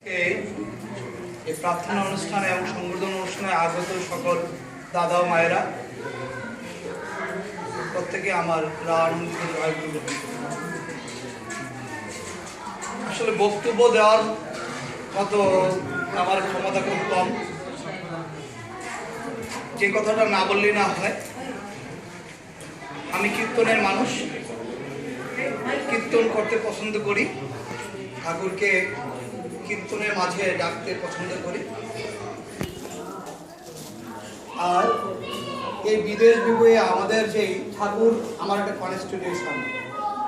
এই প্রার্থনা অনুষ্ঠানে এবং সংবর্ধনা অনুষ্ঠানে আগত সকল দাদা ও মায়েরা প্রত্যেকে আমার আনন্দিত জয়গুলো। আসলে বক্তব্য দেওয়ার মতো আমার ক্ষমতা খুব কম, যে কথাটা না বললেই না হয়। আমি কীর্তনের মানুষ, কীর্তন করতে পছন্দ করি, ঠাকুরকে কীর্তনের মাঝে ডাকতে পছন্দ করি। আর এই বিদেশ বিভুয়ে আমাদের যেই ঠাকুর, আমার একটা কনস্টিটিউশন,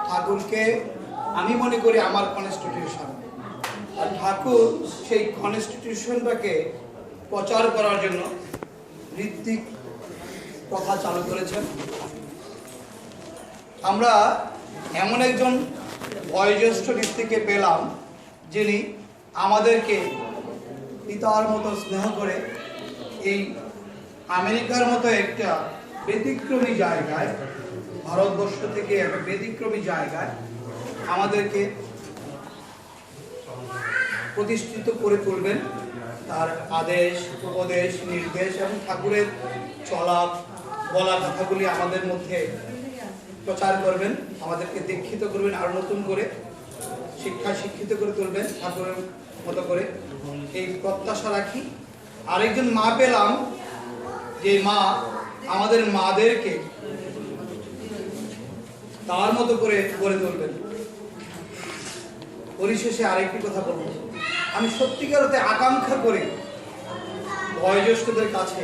ঠাকুরকে আমি মনে করি আমার কনস্টিটিউশন, আর ঠাকুর সেই কনস্টিটিউশনটাকে প্রচার করার জন্য ঋত্বিক কথা চালু করেছেন। আমরা এমন একজন বয়োজ্যেষ্ঠ ঋত্বিককে পেলাম যিনি আমাদেরকে পিতার মতো স্নেহ করে এই আমেরিকার মতো একটা ব্যতিক্রমী জায়গায়, ভারতবর্ষ থেকে একটা ব্যতিক্রমী জায়গায় আমাদেরকে প্রতিষ্ঠিত করে তুলবেন। তার আদেশ, উপদেশ, নির্দেশ এবং ঠাকুরের চলা বলা কথাগুলি আমাদের মধ্যে প্রচার করবেন, আমাদেরকে দীক্ষিত করবেন, আরো নতুন করে শিক্ষিত করে তুলবেন ঠাকুরের মতো করে, এই প্রত্যাশা রাখি। আরেকজন মা পেলাম, যে মা আমাদের মাদেরকে তার মতো করে গড়ে তুলবেন। পরিশেষে আরেকটি কথা বলব, আমি সত্যিকার অর্থে আকাঙ্ক্ষা করি বয়োজ্যেষ্ঠদের কাছে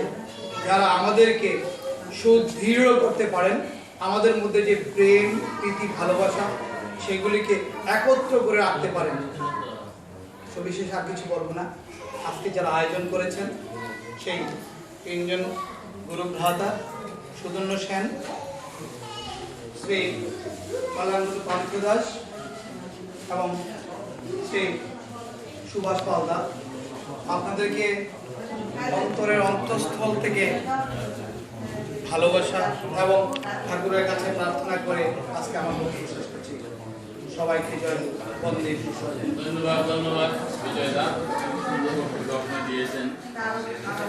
যারা আমাদেরকে সুদৃঢ় করতে পারেন, আমাদের মধ্যে যে প্রেম, প্রীতি, ভালোবাসা সেগুলিকে একত্র করে রাখতে পারেন। সবিশেষ আর কিছু বলবো না। আজকে যারা আয়োজন করেছেন সেই তিনজন গুরু ভ্রাতা, সুদন্য সেন, শ্রী কল্যাণগুরু পান্থ দাস এবং শ্রী সুভাষ পালদা, আপনাদেরকে অন্তরের অন্তঃস্থল থেকে ভালোবাসা এবং ঠাকুরের কাছে প্রার্থনা করে আজকে আমার বক্তব্য শেষ করছি। সবাইকে জয় বন্দে। ধন্যবাদ বিজয় দা দিয়েছেন।